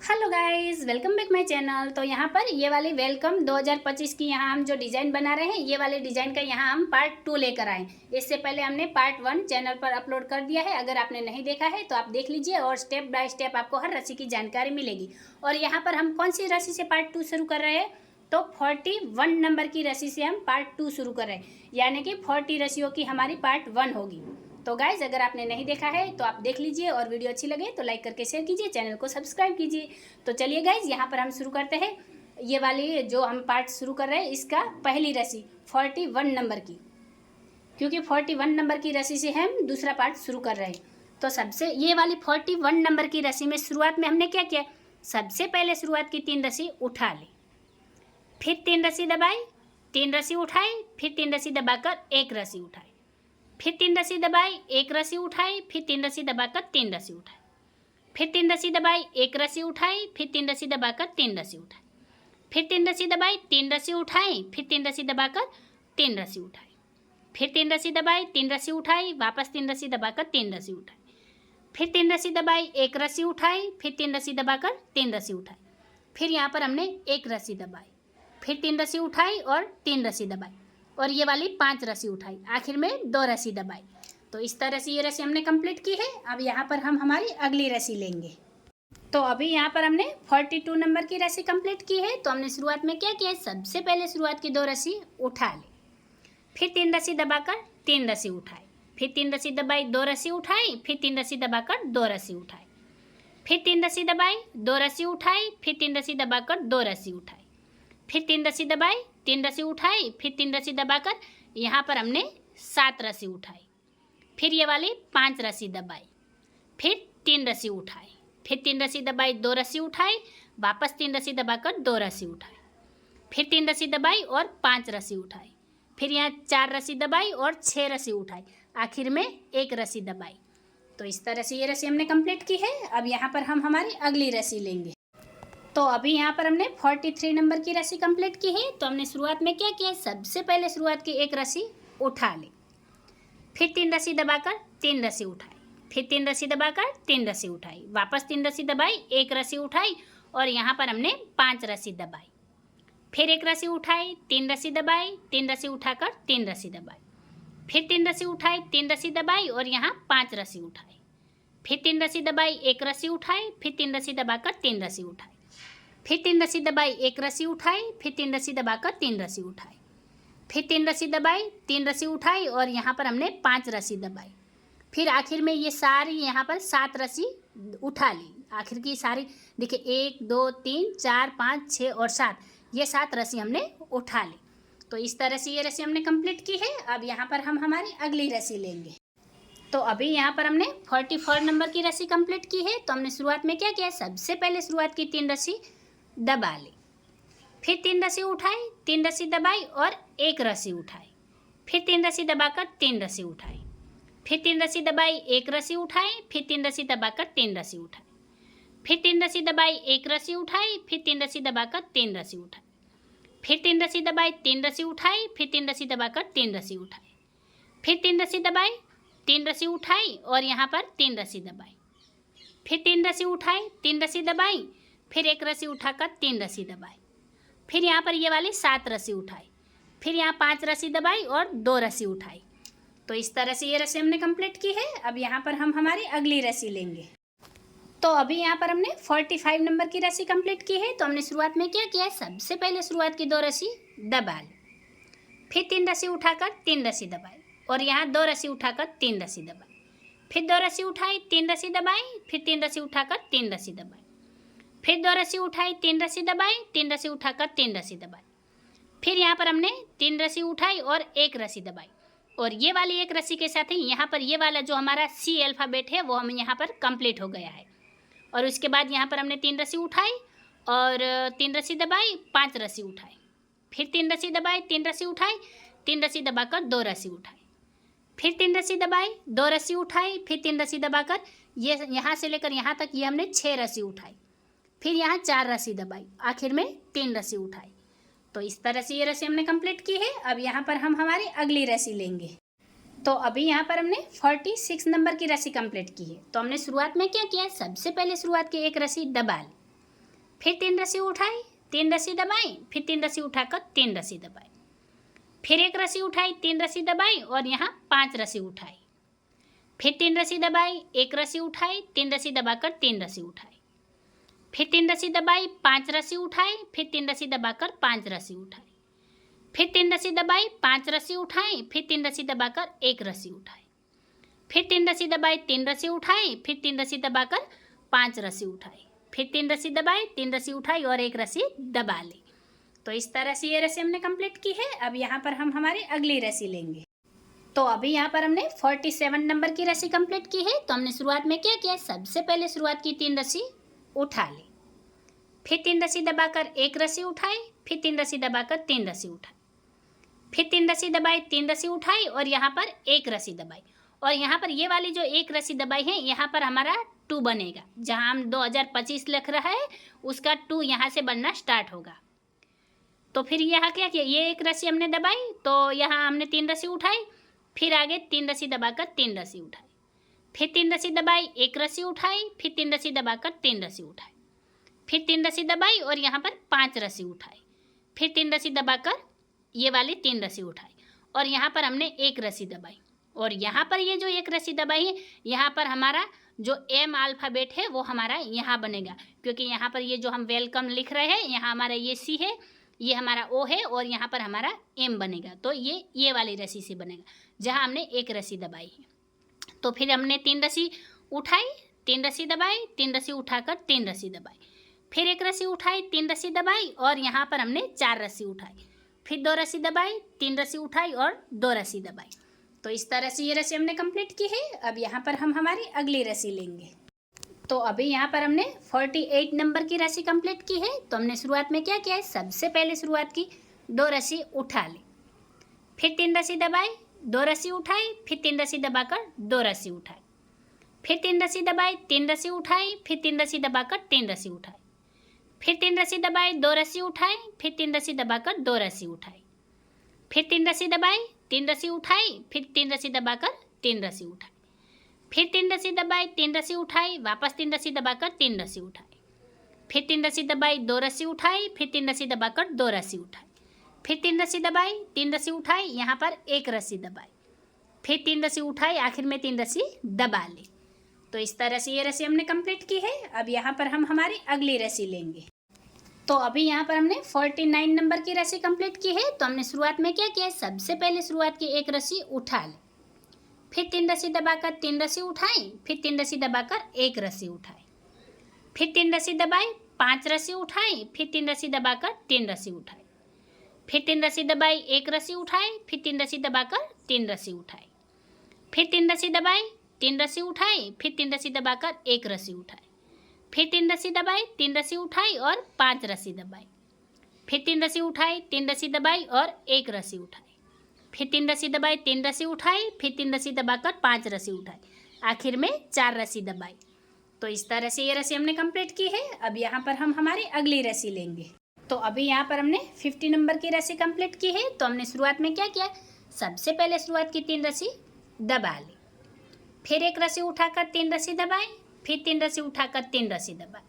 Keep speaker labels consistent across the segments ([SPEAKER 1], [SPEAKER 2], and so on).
[SPEAKER 1] Hello guys, welcome back my channel. तो यहाँ पर ये वाली वेलकम 2025 की यहाँ हम जो डिज़ाइन बना रहे हैं, ये वाले डिज़ाइन का यहाँ हम पार्ट 2 लेकर आए। इससे पहले हमने पार्ट 1 चैनल पर अपलोड कर दिया है। अगर आपने नहीं देखा है तो आप देख लीजिए और स्टेप बाय स्टेप आपको हर रस्सी की जानकारी मिलेगी। और यहाँ पर हम कौन सी रस्सी से पार्ट 2 शुरू कर रहे हैं, तो 41 नंबर की रस्सी से हम पार्ट 2 शुरू कर रहे हैं, यानी कि 40 रस्सियों की हमारी पार्ट 1 होगी। तो गाइज, अगर आपने नहीं देखा है तो आप देख लीजिए और वीडियो अच्छी लगे तो लाइक करके शेयर कीजिए, चैनल को सब्सक्राइब कीजिए। तो चलिए गाइज, यहाँ पर हम शुरू करते हैं। ये वाली जो हम पार्ट शुरू कर रहे हैं, इसका पहली रस्सी 41 नंबर की, क्योंकि 41 नंबर की रस्सी से हम दूसरा पार्ट शुरू कर रहे हैं। तो सबसे ये वाली 41 नंबर की रस्सी में शुरुआत में हमने क्या किया, सबसे पहले शुरुआत की 3 रस्सी उठा ली, फिर 3 रस्सी दबाई, 3 रस्सी उठाई, फिर 3 रस्सी दबाकर 1 रस्सी उठाई, फिर 3 रस्सी दबाई, 1 रस्सी उठाई, फिर 3 रस्सी दबाकर 3 रस्सी उठाई, फिर 3 रस्सी दबाई, 1 रस्सी उठाई, फिर 3 रस्सी दबाकर 3 रस्सी उठाई, फिर 3 रस्सी दबाई, 3 रस्सी उठाई, फिर 3 रस्सी दबाकर 3 रस्सी उठाई, फिर 3 रस्सी दबाई, 3 रस्सी उठाई, वापस 3 रस्सी दबाकर 3 रस्सी उठाई, फिर 3 रस्सी दबाई, 1 रस्सी उठाई, फिर 3 रस्सी दबाकर 3 रस्सी उठाई, फिर यहाँ पर हमने 1 रस्सी दबाई, फिर 3 रस्सी उठाई और 3 रस्सी दबाई, और ये वाली 5 रस्सी उठाई, आखिर में 2 रस्सी दबाई। तो इस तरह से ये रस्सी हमने कंप्लीट की है। अब यहाँ पर हम हमारी अगली रस्सी लेंगे। तो अभी यहाँ पर हमने 42 नंबर की रस्सी कंप्लीट की है। तो हमने शुरुआत में क्या किया, सबसे पहले शुरुआत की 2 रस्सी उठा ली, फिर 3 रस्सी दबाकर 3 रस्सी उठाई, फिर 3 रस्सी दबाई, 2 रस्सी उठाई, फिर 3 रस्सी दबाकर 2 रस्सी उठाई, फिर 3 रस्सी दबाई, 2 रस्सी उठाई, फिर 3 रस्सी दबाकर 2 रस्सी उठाई, फिर 3 रस्सी दबाई, 3 रस्सी उठाई, फिर 3 रस्सी दबाकर यहाँ पर हमने 7 रस्सी उठाई, फिर ये वाली 5 रस्सी दबाई, फिर 3 रस्सी उठाई, फिर 3 रस्सी दबाई, 2 रस्सी उठाई, वापस 3 रस्सी दबाकर 2 रस्सी उठाई, फिर 3 रस्सी दबाई और 5 रस्सी उठाई, फिर यहाँ 4 रस्सी दबाई और 6 रस्सी उठाई, आखिर में 1 रस्सी दबाई। तो इस तरह से ये रस्सी हमने कंप्लीट की है। अब यहाँ पर हम हमारी अगली रस्सी लेंगे। तो अभी यहाँ पर हमने 43 नंबर की रस्सी कंप्लीट की है। तो हमने शुरुआत में क्या किया, सबसे पहले शुरुआत की 1 रस्सी उठा ली, फिर 3 रस्सी दबाकर 3 रस्सी उठाई, फिर 3 रस्सी दबाकर 3 रस्सी उठाई, वापस 3 रस्सी दबाई, 1 रस्सी उठाई, और यहाँ पर हमने 5 रस्सी दबाई, फिर 1 रस्सी उठाई, 3 रस्सी दबाई, 3 रस्सी उठाकर 3 रस्सी दबाई, फिर 3 रस्सी उठाई, 3 रस्सी दबाई, और यहाँ 5 रस्सी उठाई, फिर 3 रस्सी दबाई, 1 रस्सी उठाई, फिर 3 रस्सी दबाकर 3 रस्सी उठाई, फिर 3 रस्सी दबाई, 1 रस्सी उठाई, फिर 3 रस्सी दबाकर 3 रस्सी उठाई, फिर 3 रस्सी दबाई, 3 रस्सी उठाई, और यहाँ पर हमने 5 रस्सी दबाई, फिर आखिर में ये सारी यहाँ पर 7 रस्सी उठा ली। आखिर की सारी देखिए 1 2 3 4 5 6 और 7, ये 7 रस्सी हमने उठा ली। तो इस तरह से ये रस्सी हमने कंप्लीट की है। अब यहाँ पर हम हमारी अगली रस्सी लेंगे। तो अभी यहाँ पर हमने 44 नंबर की रस्सी कंप्लीट की है। तो हमने शुरुआत में क्या किया, सबसे पहले शुरुआत की 3 रस्सी दबा ली, फिर 3 रस्सी उठाई, 3 रस्सी दबाई और 1 रस्सी उठाई, फिर 3 रस्सी दबाकर 3 रस्सी उठाई, फिर 3 रस्सी दबाई, 1 रस्सी उठाई, फिर 3 रस्सी दबाकर 3 रस्सी उठाई, फिर 3 रस्सी दबाई, 1 रस्सी उठाई, फिर 3 रस्सी दबाकर 3 रस्सी उठाई, फिर 3 रस्सी दबाई, 3 रस्सी उठाई, फिर 3 रस्सी दबाकर 3 रस्सी उठाई, फिर 3 रस्सी दबाई, 3 रस्सी उठाई, और यहाँ पर 3 रस्सी दबाई, फिर 3 रस्सी उठाई, 3 रस्सी दबाई, फिर 1 रस्सी उठाकर 3 रस्सी दबाई, फिर यहाँ पर ये वाली 7 रस्सी उठाई, फिर यहाँ 5 रस्सी दबाई और 2 रस्सी उठाई। तो इस तरह से ये रस्सी हमने कंप्लीट की है। अब यहाँ पर हम हमारी अगली रस्सी लेंगे। तो अभी यहाँ पर हमने 45 नंबर की रस्सी कंप्लीट की है। तो हमने शुरुआत में क्या किया, सबसे पहले शुरुआत की 2 रस्सी दबा ली, फिर 3 रस्सी उठाकर 3 रस्सी दबाई, और यहाँ 2 रस्सी उठाकर 3 रस्सी दबाई, फिर 2 रस्सी उठाई, 3 रस्सी दबाई, फिर 3 रस्सी उठाकर 3 रस्सी दबाई, फिर 2 रस्सी उठाई, 3 रस्सी दबाई, 3 रस्सी उठाकर 3 रस्सी दबाई, फिर यहाँ पर हमने 3 रस्सी उठाई और 1 रस्सी दबाई, और ये वाली 1 रस्सी के साथ ही यहाँ पर ये वाला जो हमारा सी अल्फ़ाबेट है वो हम यहाँ पर कंप्लीट हो गया है। और उसके बाद यहाँ पर हमने 3 रस्सी उठाई और 3 रस्सी दबाई, 5 रस्सी उठाई, फिर 3 रस्सी दबाई, 3 रस्सी उठाई, 3 रस्सी दबाकर 2 रस्सी उठाई, फिर 3 रस्सी दबाई, 2 रस्सी उठाई, फिर 3 रस्सी दबाकर ये यहाँ से लेकर यहाँ तक ये हमने 6 रस्सी उठाई, फिर यहाँ 4 रस्सी दबाई, आखिर में 3 रस्सी उठाई। तो इस तरह से ये रस्सी हमने कंप्लीट की है। अब यहाँ पर हम हमारी अगली रस्सी लेंगे। तो अभी यहाँ पर हमने 46 नंबर की रस्सी कंप्लीट की है। तो हमने शुरुआत में क्या किया, सबसे पहले शुरुआत की 1 रस्सी दबा ली, फिर 3 रस्सी उठाई, 3 रस्सी दबाई, फिर 3 रस्सी उठाकर 3 रस्सी दबाई, फिर 1 रस्सी उठाई, 3 रस्सी दबाई और यहाँ 5 रस्सी उठाई, फिर 3 रस्सी दबाई, 1 रस्सी उठाई, 3 रस्सी दबाकर 3 रस्सी उठाई, फिर 3 रस्सी दबाई, 5 रस्सी उठाई, फिर 3 रस्सी दबाकर 5 रस्सी उठाई, फिर 3 रस्सी दबाई, 5 रस्सी उठाई, फिर 3 रस्सी दबाकर 1 रस्सी उठाई, फिर 3 रस्सी दबाई, 3 रस्सी उठाई, फिर 3 रस्सी दबाकर 5 रस्सी उठाई, फिर 3 रस्सी दबाई, 3 रस्सी उठाई और 1 रस्सी दबा ली। तो इस तरह से ये रस्सी हमने कंप्लीट की है। अब यहाँ पर हम हमारी अगली रस्सी लेंगे। तो अभी यहाँ पर हमने 47 नंबर की रस्सी कंप्लीट की है। तो हमने शुरुआत में क्या किया, सबसे पहले शुरुआत की 3 रस्सी उठा ली, फिर 3 रस्सी दबाकर 1 रस्सी उठाई, फिर 3 रस्सी दबाकर 3 रस्सी उठाई, फिर 3 रस्सी दबाई, 3 रस्सी उठाई और यहाँ पर 1 रस्सी दबाई। और यहाँ पर ये वाली जो 1 रस्सी दबाई है, यहाँ पर हमारा 2 बनेगा। जहाँ हम 2025 लिख रहा है उसका 2 यहाँ से बनना स्टार्ट होगा। तो फिर यहाँ क्या किया, ये 1 रस्सी हमने दबाई तो यहाँ हमने 3 रस्सी उठाई, फिर आगे 3 रस्सी दबाकर 3 रस्सी उठाई, फिर 3 रस्सी दबाई, 1 रस्सी उठाई, फिर 3 रस्सी दबाकर 3 रस्सी उठाई, फिर 3 रस्सी दबाई और यहाँ पर 5 रस्सी उठाई, फिर 3 रस्सी दबाकर ये वाली 3 रस्सी उठाई और यहाँ पर हमने 1 रस्सी दबाई। और यहाँ पर ये जो 1 रस्सी दबाई है, यहाँ पर हमारा जो एम अल्फ़ाबेट है वो हमारा यहाँ बनेगा, क्योंकि यहाँ पर ये जो हम वेलकम लिख रहे हैं, यहाँ हमारा ये सी है, ये हमारा ओ है और यहाँ पर हमारा एम बनेगा। तो ये वाली रस्सी से बनेगा जहाँ हमने 1 रस्सी दबाई है। तो फिर हमने 3 रस्सी उठाई, 3 रस्सी दबाई, 3 रस्सी उठाकर 3 रस्सी दबाई, फिर 1 रस्सी उठाई, 3 रस्सी दबाई और यहाँ पर हमने 4 रस्सी उठाई, फिर 2 रस्सी दबाई, 3 रस्सी उठाई और 2 रस्सी दबाई। तो इस तरह से ये रस्सी हमने कंप्लीट की है। अब यहाँ पर हम हमारी अगली रस्सी लेंगे। तो अभी यहाँ पर हमने 48 नंबर की रस्सी कंप्लीट की है। तो हमने शुरुआत में क्या किया है, सबसे पहले शुरुआत की 2 रस्सी उठा ली, फिर 3 रस्सी दबाई, 2 रस्सी उठाई, फिर 3 रस्सी दबाकर 2 रस्सी उठाई, फिर 3 रस्सी दबाई, 3 रस्सी उठाई, फिर 3 रस्सी दबाकर 3 रस्सी उठाई, फिर 3 रस्सी दबाई, 2 रस्सी उठाई, फिर 3 रस्सी दबाकर 2 रस्सी उठाई, फिर 3 रस्सी दबाई, 3 रस्सी उठाई, फिर 3 रस्सी दबाकर 3 रस्सी उठाई, फिर 3 रस्सी दबाई, 3 रस्सी उठाई, वापस 3 रस्सी दबाकर 3 रस्सी उठाई, फिर 3 रस्सी दबाई, 2 रस्सी उठाई, फिर 3 रस्सी दबाकर 2 रस्सी उठाई, फिर 3 रस्सी दबाई, 3 रस्सी उठाई, यहाँ पर 1 रस्सी दबाई, फिर 3 रस्सी उठाई, आखिर में 3 रस्सी दबा ली। तो इस तरह से ये रस्सी हमने कंप्लीट की है। अब यहाँ पर हम हमारी अगली रस्सी लेंगे। तो अभी यहाँ पर हमने 49 नंबर की रस्सी कंप्लीट की है। तो हमने शुरुआत में क्या किया है, सबसे पहले शुरुआत की 1 रस्सी उठा ली, फिर 3 रस्सी दबाकर 3 रस्सी उठाई, फिर 3 रस्सी दबाकर 1 रस्सी उठाई, फिर 3 रस्सी दबाई, 5 रस्सी उठाई, फिर 3 रस्सी दबाकर 3 रस्सी उठाई, फिर 3 रस्सी दबाई, 1 रस्सी उठाई, फिर 3 रस्सी दबाकर 3 रस्सी उठाई, फिर 3 रस्सी दबाई, 3 रस्सी उठाई, फिर 3 रस्सी दबाकर 1 रस्सी उठाई, फिर 3 रस्सी दबाई, 3 रस्सी उठाई और 5 रस्सी दबाई, फिर 3 रस्सी उठाई, 3 रस्सी दबाई और 1 रस्सी उठाई, फिर 3 रस्सी दबाई, 3 रस्सी उठाई, फिर 3 रस्सी दबाकर 5 रस्सी उठाई, आखिर में 4 रस्सी दबाई। तो इस तरह से ये रस्सी हमने कंप्लीट की है। अब यहाँ पर हम हमारी अगली रस्सी लेंगे। तो अभी यहाँ पर हमने 50 नंबर की रस्सी कंप्लीट की है। तो हमने शुरुआत में क्या किया, सबसे पहले शुरुआत की 3 रस्सी दबा ली, फिर 1 रस्सी उठाकर 3 रस्सी दबाई, फिर 3 रस्सी उठाकर 3 रस्सी दबाई,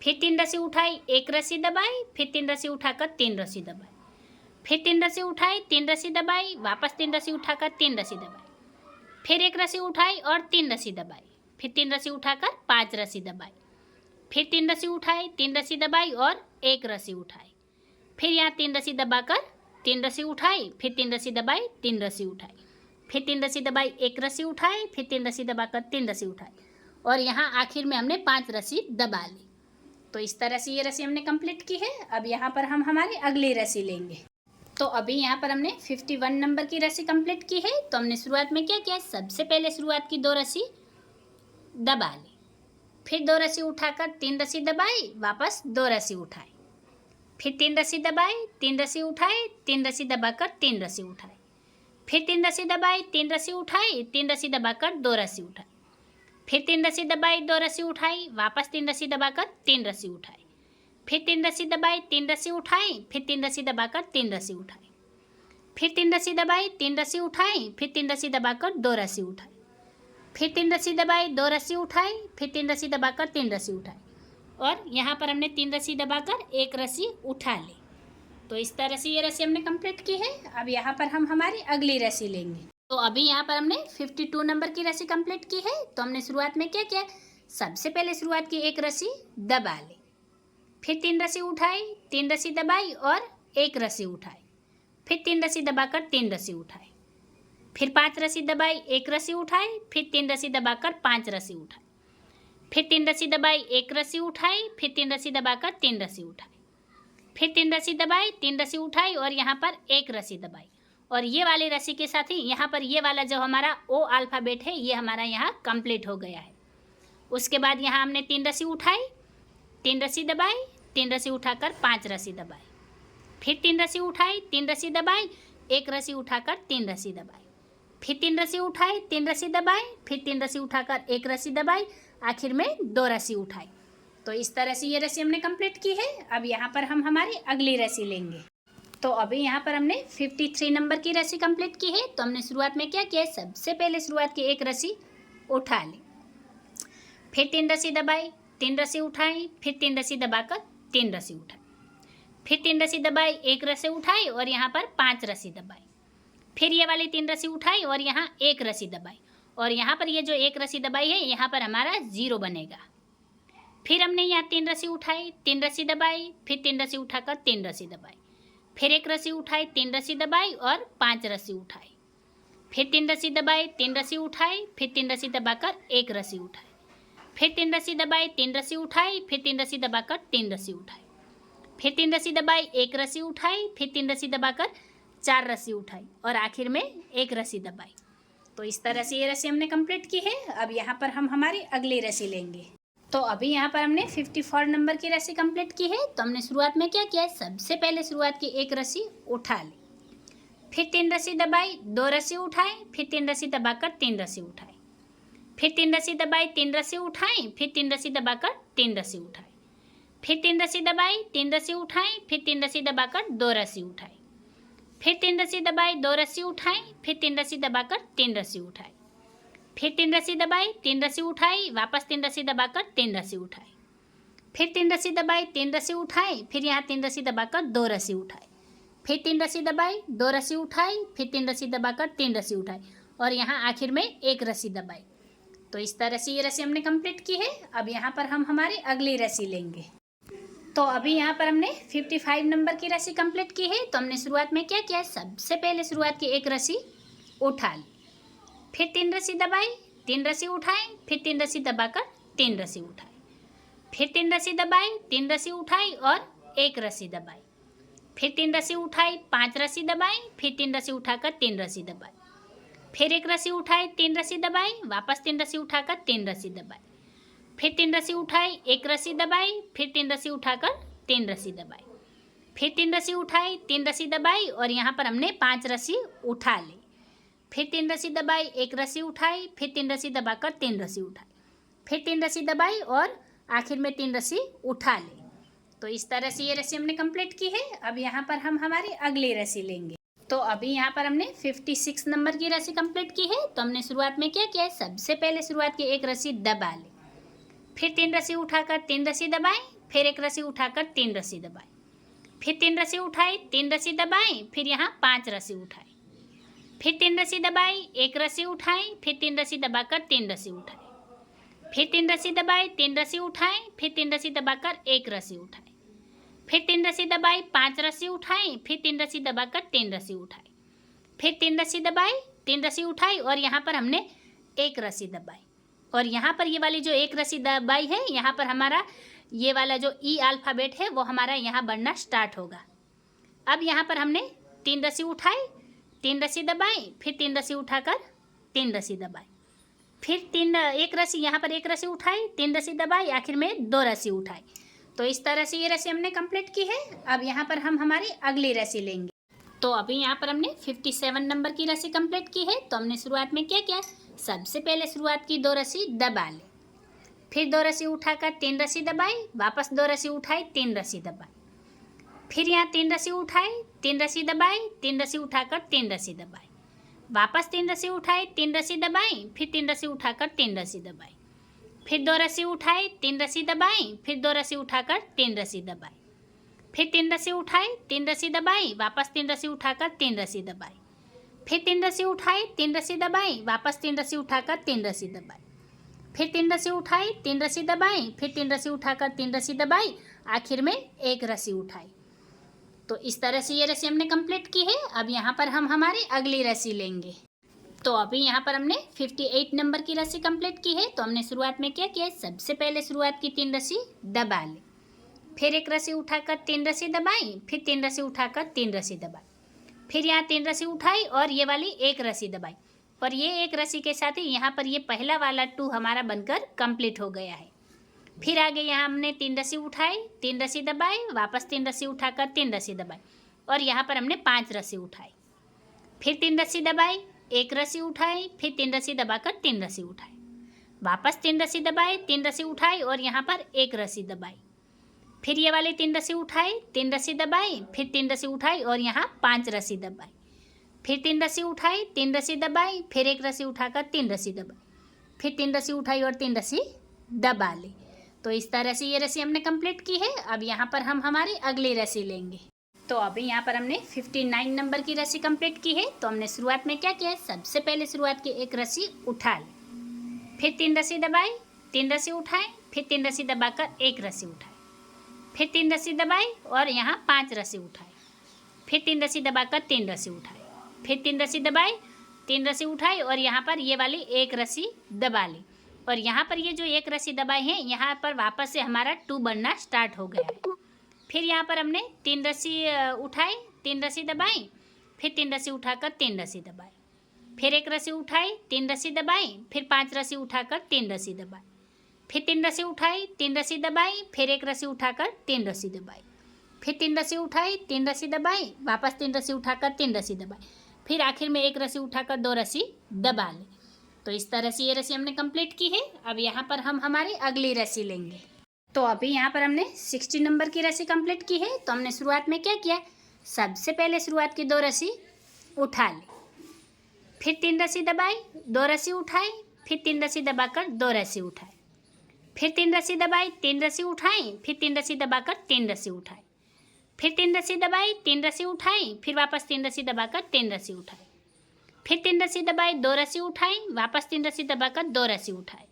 [SPEAKER 1] फिर 3 रस्सी उठाई, 1 रस्सी दबाई, फिर 3 रस्सी उठाकर 3 रस्सी दबाई, फिर 3 रस्सी उठाई, 3 रस्सी दबाई, वापस 3 रस्सी उठाकर 3 रस्सी दबाई, फिर 1 रस्सी उठाई और 3 रस्सी दबाई, फिर 3 रस्सी उठाकर 5 रस्सी दबाई, फिर 3 रस्सी उठाई, 3 रस्सी दबाई और 1 रस्सी उठाई, फिर यहाँ 3 रस्सी दबाकर 3 रस्सी उठाई, फिर 3 रस्सी दबाई, 3 रस्सी उठाई, फिर 3 रस्सी दबाई, 1 रस्सी उठाई, फिर 3 रस्सी दबाकर 3 रस्सी उठाई और यहाँ आखिर में हमने 5 रस्सी दबा ली। तो इस तरह से ये रस्सी हमने कंप्लीट की है। अब यहाँ पर हम हमारी अगली रस्सी लेंगे। तो अभी यहाँ पर हमने 51 नंबर की रस्सी कंप्लीट की है। तो हमने शुरुआत में क्या किया, सबसे पहले शुरुआत की 2 रस्सी दबा ली, फिर 2 रस्सी उठाकर 3 रस्सी दबाई, वापस 2 रस्सी उठाई, फिर 3 रस्सी दबाई, 3 रस्सी उठाई, 3 रस्सी दबाकर 3 रस्सी उठाई, फिर 3 रस्सी दबाई, 3 रस्सी उठाई, 3 रस्सी दबाकर 2 रस्सी उठाई, फिर 3 रस्सी दबाई, 2 रस्सी उठाई, वापस 3 रस्सी दबाकर 3 रस्सी उठाई, फिर 3 रस्सी दबाई, 3 रस्सी उठाई, फिर 3 रस्सी दबाकर 3 रस्सी उठाई, फिर 3 रस्सी दबाई, 3 रस्सी उठाई, फिर 3 रस्सी दबाकर 2 रस्सी उठाई, फिर 3 रस्सी दबाई, 2 रस्सी उठाई, फिर 3 रस्सी दबाकर 3 रस्सी उठाई, और यहाँ पर हमने 3 रस्सी दबाकर एक रस्सी उठा ली। तो इस तरह से ये रस्सी हमने कंप्लीट की है। अब यहाँ पर हम हमारी अगली रस्सी लेंगे। तो अभी यहाँ पर हमने 52 नंबर की रस्सी कंप्लीट की है। तो हमने शुरुआत में क्या किया, सबसे पहले शुरुआत की एक रस्सी दबा ली, फिर 3 रस्सी उठाई, 3 रस्सी दबाई और एक रस्सी उठाई, फिर 3 रस्सी दबाकर 3 रस्सी उठाई, फिर 5 रस्सी दबाई, एक रस्सी उठाई, फिर 3 रस्सी दबाकर 5 रस्सी उठाई, फिर 3 रस्सी दबाई, एक रस्सी उठाई, फिर 3 रस्सी दबाकर 3 रस्सी उठाई, फिर 3 रस्सी दबाई, 3 रस्सी उठाई और यहाँ पर एक रस्सी दबाई। और ये वाली रस्सी के साथ ही यहाँ पर ये वाला जो हमारा ओ अल्फ़ाबेट है ये हमारा यहाँ कंप्लीट हो गया है। उसके बाद यहाँ हमने 3 रस्सी उठाई, 3 रस्सी दबाई, 3 रस्सी उठाकर 5 रस्सी दबाई, फिर 3 रस्सी उठाई, 3 रस्सी दबाई, एक रस्सी उठाकर 3 रस्सी दबाई, फिर 3 रस्सी उठाई, 3 रस्सी दबाई, फिर 3 रस्सी उठाकर एक रस्सी दबाई, आखिर में 2 रस्सी उठाई। तो इस तरह से ये रस्सी हमने कंप्लीट की है। अब यहाँ पर हम हमारी अगली रस्सी लेंगे। तो अभी यहाँ पर हमने 53 नंबर की रस्सी कंप्लीट की है। तो हमने शुरुआत में क्या किया, सबसे पहले शुरुआत की एक रस्सी उठा ली, फिर 3 रस्सी दबाई, 3 रस्सी उठाई, फिर 3 रस्सी दबाकर 3 रस्सी उठाई, फिर 3 रस्सी दबाई, एक रस्सी उठाई और यहाँ पर 5 रस्सी दबाई, फिर ये वाली 3 रस्सी उठाई और यहाँ एक रस्सी दबाई और यहाँ पर ये जो एक रस्सी दबाई है यहाँ पर हमारा 0 बनेगा। फिर हमने यहाँ 3 रस्सी उठाई, 3 रस्सी दबाई, फिर 3 रस्सी उठाकर 3 रस्सी दबाई, फिर एक रस्सी उठाई, 3 रस्सी दबाई और 5 रस्सी उठाई, फिर 3 रस्सी दबाई, 3 रस्सी उठाई, फिर 3 रस्सी दबाकर एक रस्सी उठाई, फिर 3 रस्सी दबाई, 3 रस्सी उठाई, फिर 3 रस्सी दबाकर 3 रस्सी उठाई, फिर 3 रस्सी दबाई, एक रस्सी उठाई, फिर 3 रस्सी दबाकर 4 रस्सी उठाई और आखिर में एक रस्सी दबाई। तो इस तरह से ये रस्सी हमने कंप्लीट की है। अब यहाँ पर हम हमारी अगली रस्सी लेंगे। तो अभी यहाँ पर हमने 54 नंबर की रस्सी कंप्लीट की है। तो हमने शुरुआत में क्या किया है, सबसे पहले शुरुआत की एक रस्सी उठा ली, फिर 3 रस्सी दबाई, 2 रस्सी उठाई, फिर 3 रस्सी दबाकर 3 रस्सी उठाई, फिर 3 रस्सी दबाई, 3 रस्सी उठाई, फिर 3 रस्सी दबाकर 3 रस्सी उठाई, फिर 3 रस्सी दबाई, 3 रस्सी उठाई, फिर 3 रस्सी दबाकर 2 रस्सी उठाई, फिर 3 रस्सी दबाई, 2 रस्सी उठाई, फिर 3 रस्सी दबाकर 3 रस्सी उठाई, फिर 3 रस्सी दबाई, 3 रस्सी उठाई, वापस 3 रस्सी दबाकर 3 रस्सी उठाई, फिर 3 रस्सी दबाई, 3 रस्सी उठाई, फिर यहाँ 3 रस्सी दबाकर 2 रस्सी उठाई, फिर 3 रस्सी दबाई, 2 रस्सी उठाई, फिर 3 रस्सी दबाकर 3 रस्सी उठाई और यहाँ आखिर में एक रस्सी दबाई। तो इस तरह से ये रस्सी हमने कंप्लीट की है। अब यहाँ पर हम हमारी अगली रस्सी लेंगे। तो अभी यहाँ पर हमने 55 नंबर की रस्सी कंप्लीट की है। तो हमने शुरुआत में क्या किया, सबसे पहले शुरुआत की एक रस्सी उठा ली, फिर 3 रस्सी दबाई, 3 रस्सी उठाई, फिर 3 रस्सी दबाकर 3 रस्सी उठाई, फिर 3 रस्सी दबाई, 3 रस्सी उठाई और एक रस्सी दबाई, फिर 3 रस्सी उठाई, 5 रस्सी दबाई, फिर 3 रस्सी उठाकर 3 रस्सी दबाई, फिर एक रस्सी उठाई, 3 रस्सी दबाई, वापस 3 रस्सी उठाकर 3 रस्सी दबाई, फिर 3 रस्सी उठाई, एक रस्सी दबाई, फिर 3 रस्सी उठाकर 3 रस्सी दबाई, फिर 3 रस्सी उठाई, 3 रस्सी दबाई और यहाँ पर हमने 5 रस्सी उठा ली, फिर 3 रस्सी दबाई, एक रस्सी उठाई, फिर 3 रस्सी दबाकर 3 रस्सी उठाई, फिर 3 रस्सी दबाई और आखिर में 3 रस्सी उठा ली। तो इस तरह से ये रस्सी हमने कंप्लीट की है। अब यहाँ पर हम हमारी अगली रस्सी लेंगे। तो अभी यहाँ पर हमने 56 नंबर की रस्सी कंप्लीट की है। तो हमने शुरुआत में क्या किया है, सबसे पहले शुरुआत की एक रस्सी दबा ली, फिर 3 रस्सी उठाकर 3 रस्सी दबाई, फिर एक रस्सी उठाकर 3 रस्सी दबाई, फिर 3 रस्सी उठाई, 3 रस्सी दबाई, फिर यहाँ 5 रस्सी उठाई, फिर 3 रस्सी दबाई, एक रस्सी उठाई, फिर 3 रस्सी दबाकर 3 रस्सी उठाई, फिर 3 रस्सी दबाई, 3 रस्सी उठाई, फिर 3 रस्सी दबाकर एक रस्सी उठाई, फिर 3 रस्सी दबाई, 5 रस्सी उठाई, फिर 3 रस्सी दबाकर 3 रस्सी उठाई, फिर 3 रस्सी दबाई, 3 रस्सी उठाई और यहाँ पर हमने एक रस्सी दबाई और यहाँ पर ये वाली जो एक रस्सी दबाई है यहाँ पर हमारा ये वाला जो ई अल्फ़ाबेट है वो हमारा यहाँ बनना स्टार्ट होगा। अब यहाँ पर हमने 3 रस्सी उठाई, 3 रस्सी दबाई, फिर 3 रस्सी उठाकर 3 रस्सी दबाई, फिर एक रस्सी यहाँ पर एक रस्सी उठाई, 3 रस्सी दबाई, आखिर में 2 रस्सी उठाई। तो इस तरह से ये रस्सी हमने कंप्लीट की है। अब यहाँ पर हम हमारी अगली रस्सी लेंगे। तो अभी यहाँ पर हमने 57 नंबर की रस्सी कंप्लीट की है। तो हमने शुरुआत में क्या किया, सबसे पहले शुरुआत की 2 रस्सी दबा ली, फिर 2 रस्सी उठाकर 3 रस्सी दबाई, वापस 2 रस्सी उठाई, 3 रस्सी दबाई, फिर यहाँ 3 रस्सी उठाई, 3 रस्सी दबाई, 3 रस्सी उठाकर 3 रस्सी दबाई, वापस 3 रस्सी उठाई, 3 रस्सी दबाई, फिर 3 रस्सी उठाकर 3 रस्सी दबाई, फिर 2 रस्सी उठाई, 3 रस्सी दबाई, फिर 2 रस्सी उठाकर 3 रस्सी दबाई, फिर 3 रस्सी उठाई, 3 रस्सी दबाई, वापस 3 रस्सी उठाकर 3 रस्सी दबाई, फिर 3 रस्सी उठाई, 3 रस्सी दबाई, वापस 3 रस्सी उठाकर 3 रस्सी दबाई, फिर 3 रस्सी उठाई, 3 रस्सी दबाई, फिर 3 रस्सी उठाकर 3 रस्सी दबाई, आखिर में 1 रस्सी उठाई। तो इस तरह से ये रस्सी हमने कंप्लीट की है। अब यहाँ पर हम हमारी अगली रस्सी लेंगे। तो अभी यहाँ पर हमने 58 नंबर की रस्सी कंप्लीट की है। तो हमने शुरुआत में क्या किया है, सबसे पहले शुरुआत की 3 रस्सी दबा ली, फिर 1 रस्सी उठाकर 3 रस्सी दबाई, फिर 3 रस्सी उठाकर 3 रस्सी दबाई, फिर यहाँ 3 रस्सी उठाई और ये वाली 1 रस्सी दबाई, और ये 1 रस्सी के साथ ही यहाँ पर ये पहला वाला 2 हमारा बनकर कंप्लीट हो गया है। फिर आगे यहाँ हमने 3 रस्सी उठाई, 3 रस्सी दबाई, वापस 3 रस्सी उठाकर 3 रस्सी दबाई, और यहाँ पर हमने 5 रस्सी उठाई, फिर 3 रस्सी दबाई, 1 रस्सी उठाई, फिर 3 रस्सी दबाकर 3 रस्सी उठाई, वापस 3 रस्सी दबाई, 3 रस्सी उठाई और यहाँ पर 1 रस्सी दबाई, फिर ये वाली 3 रस्सी उठाई, 3 रस्सी दबाई, फिर 3 रस्सी उठाई और यहाँ 5 रस्सी दबाई, फिर 3 रस्सी उठाई, 3 रस्सी दबाई, फिर 1 रस्सी उठाकर 3 रस्सी दबाई, फिर 3 रस्सी उठाई और 3 रस्सी दबा ली। तो इस तरह से ये रस्सी हमने कंप्लीट की है। अब यहाँ पर हम हमारी अगली रस्सी लेंगे। तो अभी यहाँ पर हमने 59 नंबर की रस्सी कंप्लीट की है। तो हमने शुरुआत में क्या किया है, सबसे पहले शुरुआत की 1 रस्सी उठा ली, फिर 3 रस्सी दबाई, 3 रस्सी उठाई, फिर 3 रस्सी दबाकर 1 रस्सी उठाई, फिर 3 रस्सी दबाई और यहाँ 5 रस्सी उठाई, फिर 3 रस्सी दबाकर 3 रस्सी उठाई, फिर 3 रस्सी दबाई, 3 रस्सी उठाई और यहाँ पर ये वाली 1 रस्सी दबा ली, और यहाँ पर ये जो 1 रस्सी दबाई है यहाँ पर वापस से हमारा 2 बनना स्टार्ट हो गया है। फिर यहाँ पर हमने 3 रस्सी उठाई, 3 रस्सी दबाई, फिर 3 रस्सी उठाकर 3 रस्सी दबाई, फिर 1 रस्सी उठाई, 3 रस्सी दबाई, फिर 5 रस्सी उठाकर 3 रस्सी दबाई, फिर 3 रस्सी उठाई, 3 रस्सी दबाई, फिर 1 रस्सी उठाकर 3 रस्सी दबाई, फिर 3 रस्सी उठाई, 3 रस्सी दबाई, वापस 3 रस्सी उठाकर 3 रस्सी दबाई, फिर आखिर में 1 रस्सी उठाकर 2 रस्सी दबा ली। तो इस तरह से ये रस्सी हमने कंप्लीट की है। अब यहाँ पर हम हमारी अगली रस्सी लेंगे। तो अभी यहाँ पर हमने 60 नंबर की रस्सी कंप्लीट की है। तो हमने शुरुआत में क्या किया, सबसे पहले शुरुआत की 2 रस्सी उठा ली, फिर 3 रस्सी दबाई, 2 रस्सी उठाई, फिर 3 रस्सी दबाकर 2 रस्सी उठाई, फिर 3 रस्सी दबाई, 3 रस्सी उठाई, फिर 3 रस्सी दबाकर 3 रस्सी उठाई, फिर 3 रस्सी दबाई, 3 रस्सी उठाई, फिर वापस 3 रस्सी दबाकर 3 रस्सी उठाई, फिर 3 रस्सी दबाई, 2 रस्सी उठाई, वापस 3 रस्सी दबाकर 2 रस्सी उठाई,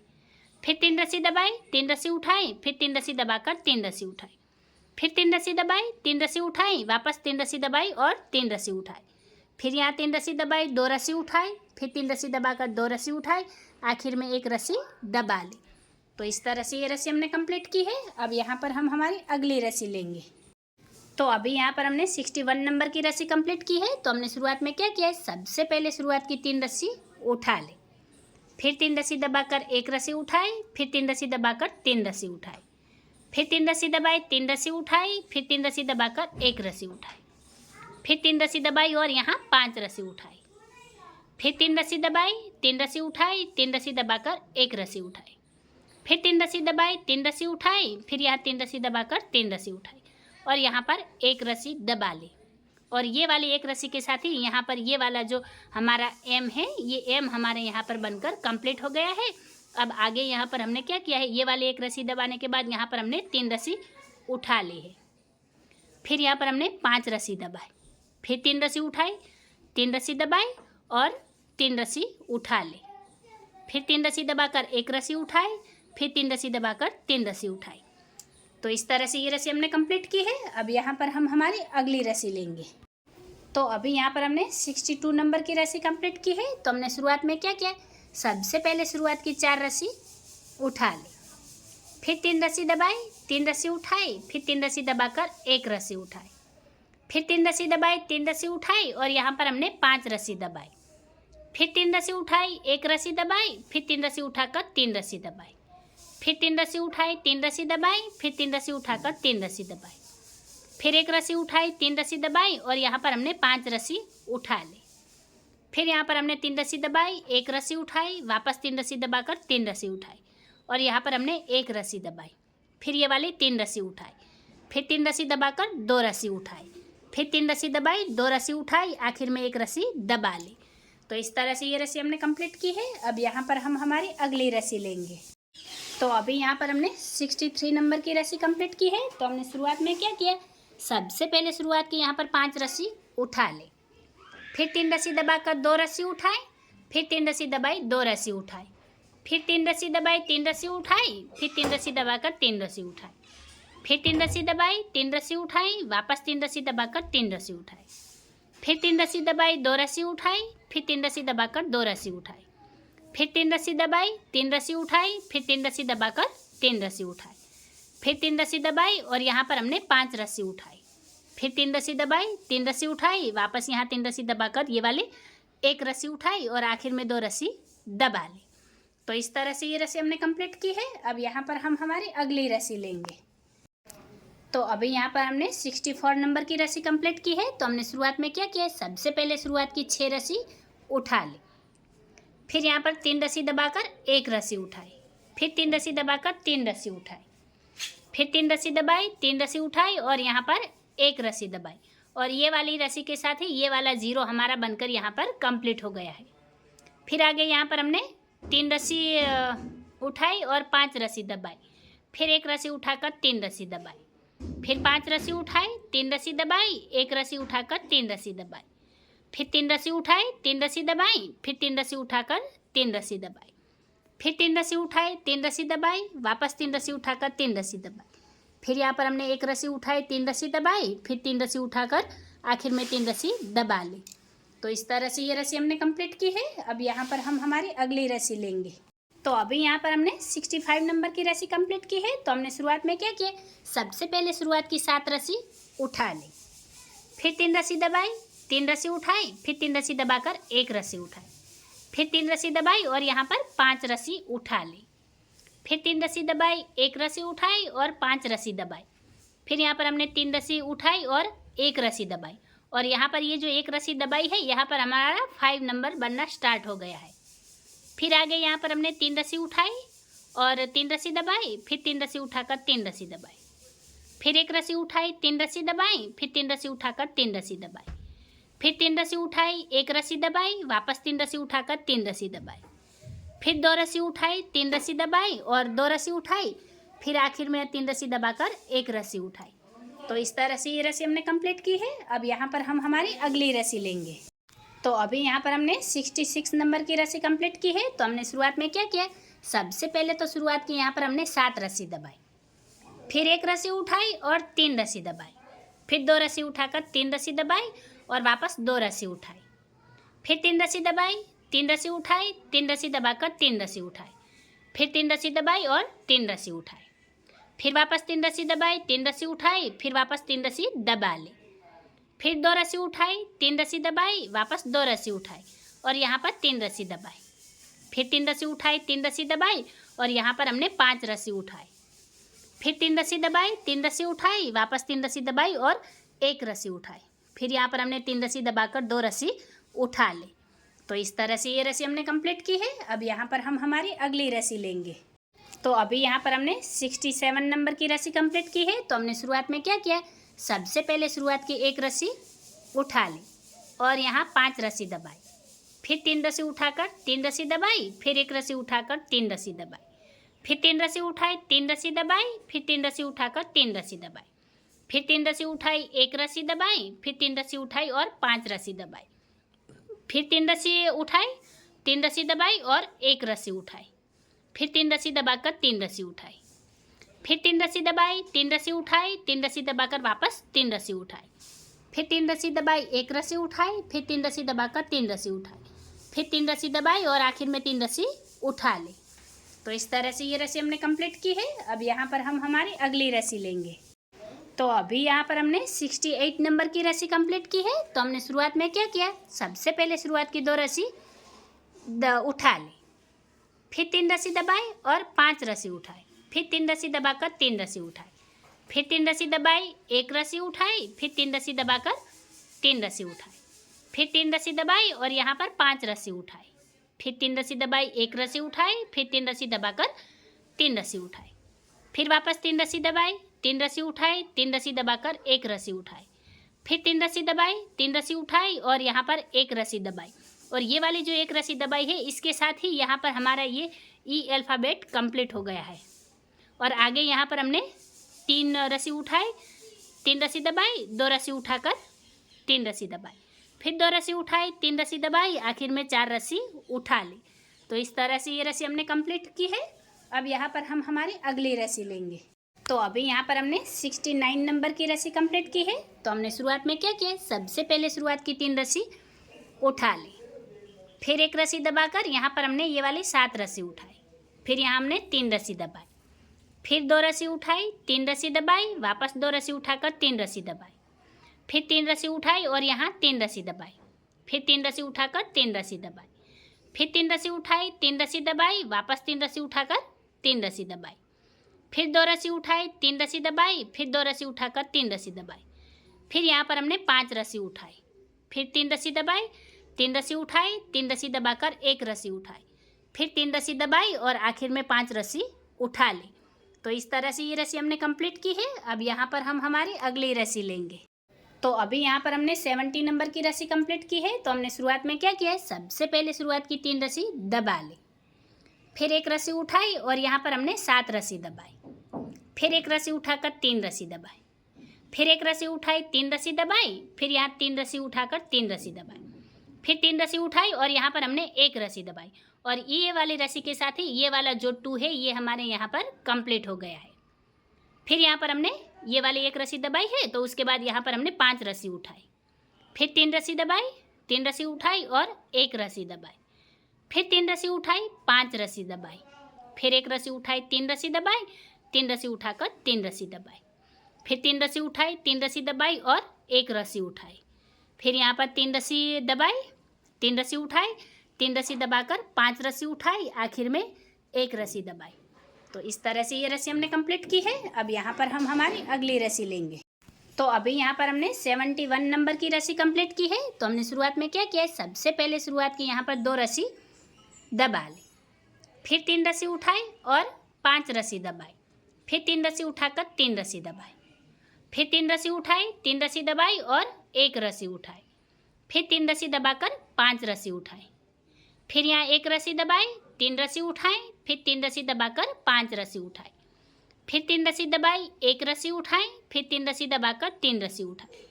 [SPEAKER 1] फिर 3 रस्सी दबाई, 3 रस्सी उठाई, फिर 3 रस्सी दबाकर 3 रस्सी उठाई, फिर 3 रस्सी दबाई, 3 रस्सी उठाई, वापस 3 रस्सी दबाई और 3 रस्सी उठाई, फिर यहाँ 3 रस्सी दबाई, 2 रस्सी उठाई, फिर 3 रस्सी दबाकर 2 रस्सी उठाई, आखिर में 1 रस्सी दबा ली। तो इस तरह से ये रस्सी हमने कंप्लीट की है। अब यहाँ पर हम हमारी अगली रस्सी लेंगे। तो अभी यहाँ पर हमने 61 नंबर की रस्सी कंप्लीट की है। तो हमने शुरुआत में क्या किया है, सबसे पहले शुरुआत की 3 रस्सी उठा ली, फिर 3 रस्सी दबाकर 1 रस्सी उठाई, फिर 3 रस्सी दबाकर 3 रस्सी उठाई, फिर 3 रस्सी दबाई, 3 रस्सी उठाई, फिर 3 रस्सी दबाकर 1 रस्सी उठाई, फिर 3 रस्सी दबाई और यहाँ 5 रस्सी उठाई, फिर 3 रस्सी दबाई, 3 रस्सी उठाई, 3 रस्सी दबाकर 1 रस्सी उठाई, फिर 3 रस्सी दबाई, 3 रस्सी उठाई, फिर यहाँ 3 रस्सी दबाकर 3 रस्सी उठाई और यहाँ पर 1 रस्सी दबा ली, और ये वाली 1 रस्सी के साथ ही यहाँ पर ये वाला जो हमारा एम है, ये एम हमारे यहाँ पर बनकर कंप्लीट हो गया है। अब आगे यहाँ पर हमने क्या किया है, ये वाली 1 रस्सी दबाने के बाद यहाँ पर हमने 3 रस्सी उठा ली है, फिर यहाँ पर हमने 5 रस्सी दबाई, फिर 3 रस्सी उठाई, 3 रस्सी दबाई और 3 रस्सी उठा ली, फिर 3 रस्सी दबाकर 1 रस्सी उठाई, फिर 3 रस्सी दबाकर 3 रस्सी उठाई। तो इस तरह से ये रस्सी हमने कंप्लीट की है। अब यहाँ पर हम हमारी अगली रस्सी लेंगे। तो अभी यहाँ पर हमने 62 नंबर की रस्सी कंप्लीट की है। तो हमने शुरुआत में क्या किया, सबसे पहले शुरुआत की 4 रस्सी उठा ली, फिर 3 रस्सी दबाई, 3 रस्सी उठाई, फिर 3 रस्सी दबाकर 1 रस्सी उठाई, फिर 3 रस्सी दबाई, 3 रस्सी उठाई और यहाँ पर हमने 5 रस्सी दबाई, फिर 3 रस्सी उठाई, 1 रस्सी दबाई, फिर 3 रस्सी उठाकर 3 रस्सी दबाई, फिर 3 रस्सी उठाई, 3 रस्सी दबाई, फिर 3 रस्सी उठाकर 3 रस्सी दबाई, फिर 1 रस्सी उठाई, 3 रस्सी दबाई और यहाँ पर हमने 5 रस्सी उठा ली, फिर यहाँ पर हमने 3 रस्सी दबाई, 1 रस्सी उठाई, वापस 3 रस्सी दबाकर 3 रस्सी उठाई और यहाँ पर हमने 1 रस्सी दबाई, फिर ये वाली 3 रस्सी उठाई, फिर 3 रस्सी दबाकर 2 रस्सी उठाई, फिर 3 रस्सी दबाई, 2 रस्सी उठाई, आखिर में 1 रस्सी दबा ली। तो इस तरह से ये रस्सी हमने कंप्लीट की है। अब यहाँ पर हम हमारी अगली रस्सी लेंगे। तो अभी यहाँ पर हमने 63 नंबर की रस्सी कंप्लीट की है। तो हमने शुरुआत में क्या किया, सबसे पहले शुरुआत की यहाँ पर 5 रस्सी उठा ले, फिर 3 रस्सी दबाकर 2 रस्सी उठाए, फिर 3 रस्सी दबाई 2 रस्सी उठाए, फिर 3 रस्सी दबाई 3 रस्सी उठाई, फिर 3 रस्सी दबाकर 3 रस्सी उठाई, फिर 3 रस्सी दबाई 3 रस्सी उठाई, वापस 3 रस्सी दबाकर 3 रस्सी उठाई, फिर 3 रस्सी दबाई 2 रस्सी उठाई, फिर 3 रस्सी दबाकर 2 रस्सी उठाई, फिर 3 रस्सी दबाई 3 रस्सी उठाई, फिर 3 रस्सी दबाकर 3 रस्सी उठाई, फिर 3 रस्सी दबाई और यहाँ पर हमने 5 रस्सी उठाई, फिर 3 रस्सी दबाई 3 रस्सी उठाई, वापस यहाँ 3 रस्सी दबाकर ये वाली 1 रस्सी उठाई और आखिर में 2 रस्सी दबा ली। तो इस तरह से ये रस्सी हमने कंप्लीट की है। अब यहाँ पर हम हमारी अगली रस्सी लेंगे। तो अभी यहाँ पर हमने 64 नंबर की रस्सी कंप्लीट की है। तो हमने शुरुआत में क्या किया, सबसे पहले शुरुआत की 6 रस्सी उठा ली, फिर यहाँ पर 3 रस्सी दबाकर 1 रस्सी उठाई, फिर 3 रस्सी दबाकर 3 रस्सी उठाई, फिर 3 रस्सी दबाई 3 रस्सी उठाई और यहाँ पर 1 रस्सी दबाई और ये वाली रस्सी के साथ ही ये वाला 0 हमारा बनकर यहाँ पर कंप्लीट हो गया है। फिर आगे यहाँ पर हमने 3 रस्सी उठाई और 5 रस्सी दबाई, फिर 1 रस्सी उठाकर 3 रस्सी दबाई, फिर 5 रस्सी उठाई 3 रस्सी दबाई, 1 रस्सी उठाकर 3 रस्सी दबाई, फिर 3 रस्सी उठाई 3 रस्सी दबाई, फिर 3 रस्सी उठाकर 3 रस्सी दबाई, फिर 3 रस्सी उठाई 3 रस्सी दबाई, वापस 3 रस्सी उठाकर 3 रस्सी दबाई, फिर यहाँ पर हमने 1 रस्सी उठाई 3 रस्सी दबाई, फिर 3 रस्सी उठाकर आखिर में 3 रस्सी दबा ली। तो इस तरह से ये रस्सी हमने कंप्लीट की है। अब यहाँ पर हम हमारी अगली रस्सी लेंगे। तो अभी यहाँ पर हमने 65 नंबर की रस्सी कंप्लीट की है। तो हमने शुरुआत में क्या किया, सबसे पहले शुरुआत की 7 रस्सी उठा ली, फिर 3 रस्सी दबाई 3 रस्सी उठाई, फिर 3 रस्सी दबाकर 1 रस्सी उठाई, फिर 3 रस्सी दबाई और यहाँ पर 5 रस्सी उठा ली, फिर 3 रस्सी दबाई 1 रस्सी उठाई और 5 रस्सी दबाई, फिर यहाँ पर हमने 3 रस्सी उठाई और 1 रस्सी दबाई और यहाँ पर ये जो 1 रस्सी दबाई है यहाँ पर हमारा 5 नंबर बनना स्टार्ट हो गया है। फिर आगे यहाँ पर हमने 3 रस्सी उठाई और 3 रस्सी दबाई, फिर 3 रस्सी उठाकर 3 रस्सी दबाई, फिर 1 रस्सी उठाई 3 रस्सी दबाई, फिर 3 रस्सी उठाकर 3 रस्सी दबाई, फिर 3 रस्सी उठाई 1 रस्सी दबाई, वापस 3 रस्सी उठाकर 3 रस्सी दबाई, फिर 2 रस्सी उठाई 3 रस्सी दबाई और 2 रस्सी उठाई, फिर आखिर में 3 रस्सी दबाकर 1 रस्सी उठाई। तो इस तरह से ये रस्सी हमने कंप्लीट की है। अब यहाँ पर हम हमारी अगली रस्सी लेंगे। तो अभी यहाँ पर हमने 66 नंबर की रस्सी कंप्लीट की है। तो हमने शुरुआत में क्या किया, सबसे पहले तो शुरुआत की यहाँ पर हमने 7 रस्सी दबाई, फिर 1 रस्सी उठाई और 3 रस्सी दबाई, फिर 2 रस्सी उठाकर 3 रस्सी दबाई और वापस 2 रस्सी उठाई, फिर 3 रस्सी दबाई 3 रस्सी उठाई, 3 रस्सी दबाकर 3 रस्सी उठाई, फिर 3 रस्सी दबाई और 3 रस्सी उठाई, फिर वापस 3 रस्सी दबाई 3 रस्सी उठाई, फिर वापस 3 रस्सी दबा ली, फिर 2 रस्सी उठाई 3 रस्सी दबाई, वापस 2 रस्सी उठाई और यहाँ पर 3 रस्सी दबाई, फिर 3 रस्सी उठाई 3 रस्सी दबाई और यहाँ पर हमने 5 रस्सी उठाई, फिर 3 रस्सी दबाई 3 रस्सी उठाई, वापस 3 रस्सी दबाई और 1 रस्सी उठाई, फिर यहाँ पर हमने 3 रस्सी दबाकर 2 रस्सी उठा ली। तो इस तरह से ये रस्सी हमने कंप्लीट की है। अब यहाँ पर हम हमारी अगली रस्सी लेंगे। तो अभी यहाँ पर हमने 67 नंबर की रस्सी कंप्लीट की है। तो हमने शुरुआत में क्या किया, सबसे पहले शुरुआत की 1 रस्सी उठा ली और यहाँ 5 रस्सी दबाई, फिर 3 रस्सी उठाकर 3 रस्सी दबाई, फिर 1 रस्सी उठाकर 3 रस्सी दबाई, फिर 3 रस्सी उठाई 3 रस्सी दबाई, फिर 3 रस्सी उठाकर 3 रस्सी दबाई, फिर 3 रस्सी उठाई 1 रस्सी दबाई, फिर 3 रस्सी उठाई और 5 रस्सी दबाई, फिर 3 रस्सी उठाई 3 रस्सी दबाई और 1 रस्सी उठाई, फिर 3 रस्सी दबाकर 3 रस्सी उठाई, फिर 3 रस्सी दबाई 3 रस्सी उठाई, 3 रस्सी दबाकर वापस 3 रस्सी उठाई, फिर 3 रस्सी दबाई 1 रस्सी उठाई, फिर 3 रस्सी दबाकर 3 रस्सी उठाई, फिर 3 रस्सी दबाई और आखिर में 3 रस्सी उठा ली। तो इस तरह से ये रस्सी हमने कंप्लीट की है। अब यहाँ पर हम हमारी अगली रस्सी लेंगे। तो अभी यहाँ पर हमने 68 नंबर की रस्सी कंप्लीट की है। तो हमने शुरुआत में क्या किया, सबसे पहले शुरुआत की 2 रस्सी उठा ली, फिर 3 रस्सी दबाई और 5 रस्सी उठाई, फिर 3 रस्सी दबाकर 3 रस्सी उठाई, फिर 3 रस्सी दबाई 1 रस्सी उठाई, फिर 3 रस्सी दबाकर 3 रस्सी उठाई, फिर 3 रस्सी दबाई और यहाँ पर 5 रस्सी उठाई, फिर 3 रस्सी दबाई 1 रस्सी उठाई, फिर 3 रस्सी दबाकर 3 रस्सी उठाई, फिर वापस 3 रस्सी दबाई 3 रस्सी उठाई, 3 रस्सी दबाकर 1 रस्सी उठाई, फिर 3 रस्सी दबाई 3 रस्सी उठाई और यहाँ पर 1 रस्सी दबाई और ये वाली जो 1 रस्सी दबाई है इसके साथ ही यहाँ पर हमारा ये ई अल्फ़ाबेट कंप्लीट हो गया है। और आगे यहाँ पर हमने 3 रस्सी उठाए, 3 रस्सी दबाई, 2 रस्सी उठाकर 3 रस्सी दबाई, फिर 2 रस्सी उठाई, 3 रस्सी दबाई, आखिर में 4 रस्सी उठा ली। तो इस तरह से ये रस्सी हमने कंप्लीट की है। अब यहाँ पर हम हमारी अगली रस्सी लेंगे। तो अभी यहाँ पर हमने 69 नंबर की रस्सी कंप्लीट की है। तो हमने शुरुआत में क्या किया, सबसे पहले शुरुआत की 3 रस्सी उठा ली, फिर 1 रस्सी दबाकर यहाँ पर हमने ये वाली 7 रस्सी उठाई, फिर यहाँ हमने 3 रस्सी दबाई, फिर 2 रस्सी उठाई, 3 रस्सी दबाई, वापस 2 रस्सी उठाकर 3 रस्सी दबाई, फिर 3 रस्सी उठाई और यहाँ 3 रस्सी दबाई, फिर 3 रस्सी उठाकर 3 रस्सी दबाई, फिर 3 रस्सी उठाई, 3 रस्सी दबाई, वापस 3 रस्सी उठाकर 3 रस्सी दबाई, फिर 2 रस्सी उठाई, 3 रस्सी दबाई, फिर 2 रस्सी उठाकर 3 रस्सी दबाई, फिर यहाँ पर हमने 5 रस्सी उठाई, फिर 3 रस्सी दबाई, 3 रस्सी उठाई, 3 रस्सी दबाकर 1 रस्सी उठाई, फिर 3 रस्सी दबाई और आखिर में 5 रस्सी उठा ली। तो इस तरह से ये रस्सी हमने कंप्लीट की है। अब यहाँ पर हम हमारी अगली रस्सी लेंगे। तो अभी यहाँ पर हमने 70 नंबर की रस्सी कंप्लीट की है। तो हमने शुरुआत में क्या किया है, सबसे पहले शुरुआत की 3 रस्सी दबा ली, फिर 1 रस्सी उठाई और यहाँ पर हमने 7 रस्सी दबाई, फिर 1 रस्सी उठाकर 3 रस्सी दबाई, फिर 1 रस्सी उठाई, 3 रस्सी दबाई, फिर यहाँ 3 रस्सी उठाकर 3 रस्सी दबाई, फिर 3 रस्सी उठाई और यहाँ पर हमने 1 रस्सी दबाई। और ये वाली रस्सी के साथ ही ये वाला जो 2 है ये हमारे यहाँ पर कंप्लीट हो गया है। फिर यहाँ पर हमने ये वाली 1 रस्सी दबाई है, तो उसके बाद यहाँ पर हमने 5 रस्सी उठाई, फिर 3 रस्सी दबाई, 3 रस्सी उठाई और 1 रस्सी दबाई, फिर 3 रस्सी उठाई, 5 रस्सी दबाई, फिर 1 रस्सी उठाई, 3 रस्सी दबाई, 3 रस्सी उठाकर 3 रस्सी दबाई, फिर 3 रस्सी उठाई, 3 रस्सी दबाई और 1 रस्सी उठाई, फिर यहाँ पर 3 रस्सी दबाई, 3 रस्सी उठाई, 3 रस्सी दबाकर 5 रस्सी उठाई, आखिर में 1 रस्सी दबाई। तो इस तरह से ये रस्सी हमने कंप्लीट की है। अब यहाँ पर हम हमारी अगली रस्सी लेंगे। तो अभी यहाँ पर हमने 71 नंबर की रस्सी कंप्लीट की है। तो हमने शुरुआत में क्या किया है, सबसे पहले शुरुआत की यहाँ पर 2 रस्सी दबा ली, फिर 3 रस्सी उठाई और 5 रस्सी दबाई, फिर 3 रस्सी उठाकर 3 रस्सी दबाई, फिर 3 रस्सी उठाई, 3 रस्सी दबाई और 1 रस्सी उठाई, फिर 3 रस्सी दबाकर 5 रस्सी उठाई, फिर यहाँ 1 रस्सी दबाई, 3 रस्सी उठाई, फिर 3 रस्सी दबाकर 5 रस्सी उठाई, फिर 3 रस्सी दबाई, 1 रस्सी उठाई, फिर 3 रस्सी दबाकर 3 रस्सी उठाई,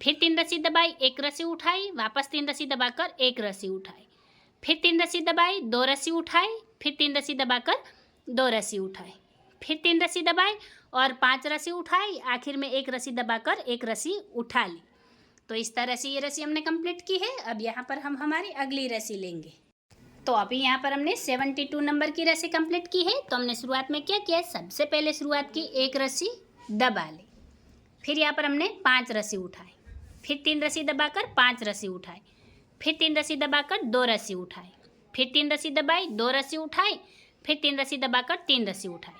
[SPEAKER 1] फिर 3 रस्सी दबाई, 1 रस्सी उठाई, वापस 3 रस्सी दबाकर 1 रस्सी उठाई, फिर 3 रस्सी दबाई, 2 रस्सी उठाई, फिर 3 रस्सी दबाकर 2 रस्सी उठाई, फिर 3 रस्सी दबाई और 5 रस्सी उठाई, आखिर में 1 रस्सी दबाकर 1 रस्सी उठा ली। तो इस तरह से ये रस्सी हमने कंप्लीट की है। अब यहाँ पर हम हमारी अगली रस्सी लेंगे। तो अभी यहाँ पर हमने 72 नंबर की रस्सी कंप्लीट की है। तो हमने शुरुआत में क्या किया है, सबसे पहले शुरुआत की 1 रस्सी दबा ली, फिर यहाँ पर हमने 5 रस्सी उठाई, फिर 3 रस्सी दबाकर 5 रस्सी उठाई, फिर 3 रस्सी दबाकर 2 रस्सी उठाई, फिर 3 रस्सी दबाई, 2 रस्सी उठाई, फिर 3 रस्सी दबाकर 3 रस्सी उठाई,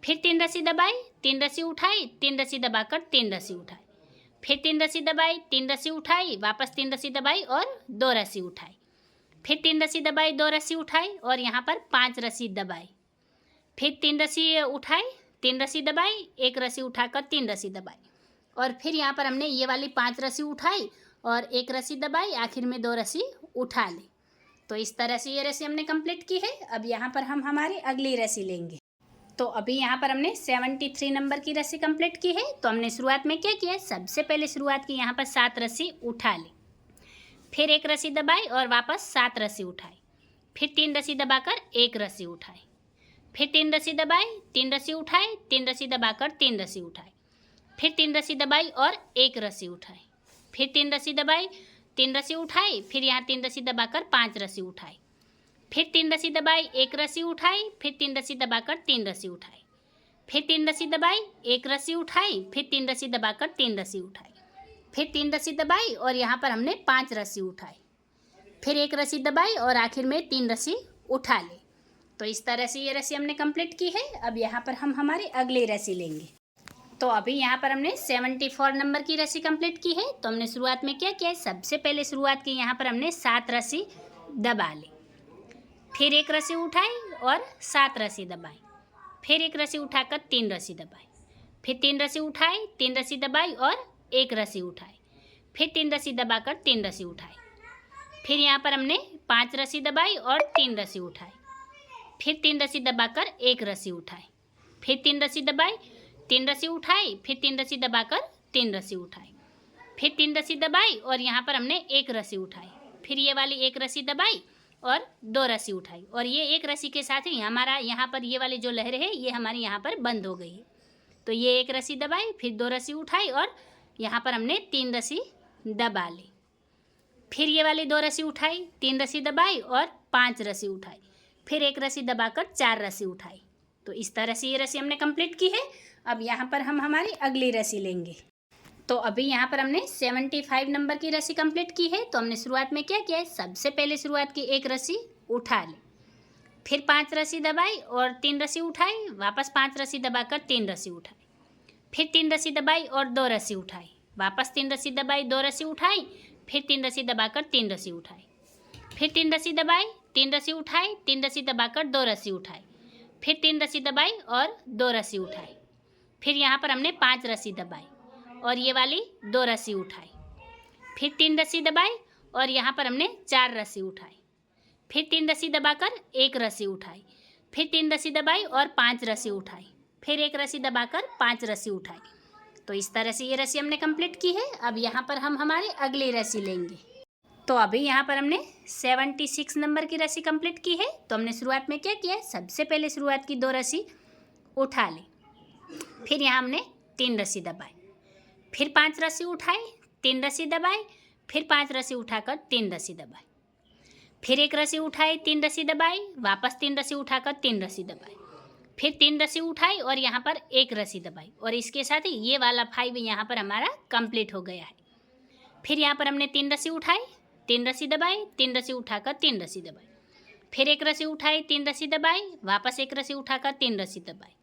[SPEAKER 1] फिर 3 रस्सी दबाई, 3 रस्सी उठाई, 3 रस्सी दबाकर 3 रस्सी उठाई, फिर 3 रस्सी दबाई, 3 रस्सी उठाई, वापस 3 रस्सी दबाई और 2 रस्सी उठाई, फिर 3 रस्सी दबाई, 2 रस्सी उठाई और यहाँ पर 5 रस्सी दबाई, फिर 3 रस्सी उठाई, 3 रस्सी दबाई, 1 रस्सी उठाकर 3 रस्सी दबाई और फिर यहाँ पर हमने ये वाली 5 रस्सी उठाई और 1 रस्सी दबाई, आखिर में 2 रस्सी उठा ली। तो इस तरह से ये रस्सी हमने कंप्लीट की है। अब यहाँ पर हम हमारी अगली रस्सी लेंगे। तो अभी यहाँ पर हमने 73 नंबर की रस्सी कंप्लीट की है। तो हमने शुरुआत में क्या किया, सबसे पहले शुरुआत की यहाँ पर 7 रस्सी उठा ली, फिर 1 रस्सी दबाई और वापस 7 रस्सी उठाई, फिर 3 रस्सी दबाकर 1 रस्सी उठाई, फिर 3 रस्सी दबाई, 3 रस्सी उठाई, 3 रस्सी दबाकर 3 रस्सी उठाई, फिर 3 रस्सी दबाई और 1 रस्सी उठाई, फिर 3 रस्सी दबाई, 3 रस्सी उठाई, फिर यहाँ 3 रस्सी दबाकर 5 रस्सी उठाई, फिर 3 रस्सी दबाई, 1 रस्सी उठाई, फिर 3 रस्सी दबाकर 3 रस्सी उठाई, फिर 3 रस्सी दबाई, 1 रस्सी उठाई, फिर 3 रस्सी दबाकर 3 रस्सी उठाई, फिर 3 रस्सी दबाई और यहाँ पर हमने 5 रस्सी उठाई, फिर 1 रस्सी दबाई और आखिर में 3 रस्सी उठा ली। तो इस तरह से ये रस्सी हमने कंप्लीट की है। अब यहाँ पर हम हमारी अगली रस्सी लेंगे। तो अभी यहाँ पर हमने 74 नंबर की रस्सी कंप्लीट की है। तो हमने शुरुआत में क्या किया है, सबसे पहले शुरुआत की यहाँ पर हमने 7 रस्सी दबा ली, फिर 1 रस्सी उठाई और 7 रस्सी दबाई, फिर 1 रस्सी उठाकर 3 रस्सी दबाई, फिर 3 रस्सी उठाई, 3 रस्सी दबाई और 1 रस्सी उठाई, फिर 3 रस्सी दबाकर 3 रस्सी उठाई, फिर यहाँ पर हमने 5 रस्सी दबाई और 3 रस्सी उठाई, फिर 3 रस्सी दबाकर एक रस्सी उठाई, फिर 3 रस्सी दबाई, 3 रस्सी उठाई, फिर 3 रस्सी दबाकर 3 रस्सी उठाई, फिर 3 रस्सी दबाई और यहाँ पर हमने एक रस्सी उठाई, फिर ये वाली एक रस्सी दबाई और 2 रस्सी उठाई, और ये एक रस्सी के साथ ही हमारा यहाँ पर ये वाली जो लहर है ये हमारी यहाँ पर बंद हो गई है। तो ये एक रस्सी दबाई, फिर 2 रस्सी उठाई और यहाँ पर हमने 3 रस्सी दबा ली, फिर ये वाली 2 रस्सी उठाई, 3 रस्सी दबाई और 5 रस्सी उठाई, फिर एक रस्सी दबाकर 4 रस्सी उठाई। तो इस तरह से ये रस्सी हमने कंप्लीट की है। अब यहाँ पर हम हमारी अगली रस्सी लेंगे। तो अभी यहाँ पर हमने 75 नंबर की रस्सी कंप्लीट की है। तो हमने शुरुआत में क्या किया है, सबसे पहले शुरुआत की एक रस्सी उठा ली, फिर 5 रस्सी दबाई और 3 रस्सी उठाई, वापस 5 रस्सी दबाकर 3 रस्सी उठाई, फिर 3 रस्सी दबाई और 2 रस्सी उठाई, वापस 3 रस्सी दबाई 2 रस्सी उठाई, फिर 3 रस्सी दबाकर 3 रस्सी उठाई, फिर 3 रस्सी दबाई 3 रस्सी उठाई, 3 रस्सी दबाकर 2 रस्सी उठाई, फिर 3 रस्सी दबाई और 2 रस्सी उठाई, फिर यहाँ पर हमने 5 रस्सी दबाई और ये वाली 2 रस्सी उठाई, फिर 3 रस्सी दबाई और यहाँ पर हमने 4 रस्सी उठाई, फिर 3 रस्सी दबाकर एक रस्सी उठाई, फिर 3 रस्सी दबाई और 5 रस्सी उठाई, फिर एक रस्सी दबाकर 5 रस्सी उठाई। तो इस तरह से ये रस्सी हमने कंप्लीट की है। अब यहाँ पर हम हमारी अगली रस्सी लेंगे। तो अभी यहाँ पर हमने 76 नंबर की रस्सी कंप्लीट की है। तो हमने शुरुआत में क्या किया, सबसे पहले शुरुआत की 2 रस्सी उठा ली, फिर यहाँ हमने 3 रस्सी दबाई, फिर 5 रस्सी उठाई, 3 रस्सी दबाई, फिर 5 रस्सी उठाकर 3 रस्सी दबाई, फिर एक रस्सी उठाई, 3 रस्सी दबाई, वापस 3 रस्सी उठाकर 3 रस्सी दबाई, फिर 3 रस्सी उठाई और यहाँ पर एक रस्सी दबाई, और इसके साथ ही ये वाला 5 यहाँ पर हमारा कंप्लीट हो गया है। फिर यहाँ पर हमने 3 रस्सी उठाई, 3 रस्सी दबाई, 3 रस्सी उठाकर 3 रस्सी दबाई, फिर एक रस्सी उठाई, 3 रस्सी दबाई, वापस एक रस्सी उठाकर 3 रस्सी दबाई,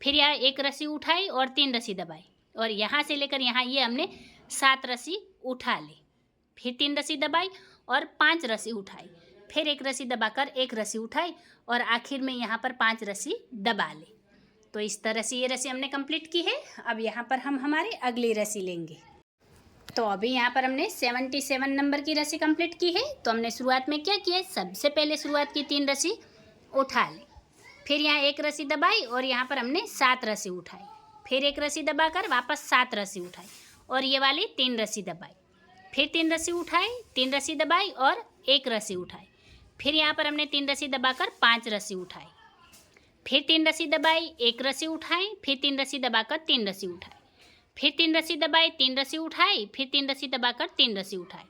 [SPEAKER 1] फिर यहाँ एक रस्सी उठाई और 3 रस्सी दबाई, और यहाँ से लेकर यहाँ ये हमने 7 रस्सी उठा ली, फिर 3 रस्सी दबाई और 5 रस्सी उठाई, फिर एक रस्सी दबाकर एक रस्सी उठाई और आखिर में यहाँ पर 5 रस्सी दबा ली। तो इस तरह से ये रस्सी हमने कंप्लीट की है। अब यहाँ पर हम हमारी अगली रस्सी लेंगे। तो अभी यहाँ पर हमने 77 नंबर की रस्सी कंप्लीट की है। तो हमने शुरुआत में क्या किया, सबसे पहले शुरुआत की 3 रस्सी उठा ली, फिर यहाँ एक रस्सी दबाई और यहाँ पर हमने 7 रस्सी उठाई, फिर एक रस्सी दबाकर वापस 7 रस्सी उठाई और ये वाली 3 रस्सी दबाई, फिर 3 रस्सी उठाई, 3 रस्सी दबाई और एक रस्सी उठाई, फिर यहाँ पर हमने 3 रस्सी दबाकर 5 रस्सी उठाई, फिर 3 रस्सी दबाई, एक रस्सी उठाई, फिर 3 रस्सी दबाकर 3 रस्सी उठाई, फिर 3 रस्सी दबाई, 3 रस्सी उठाई, फिर 3 रस्सी दबाकर 3 रस्सी उठाई,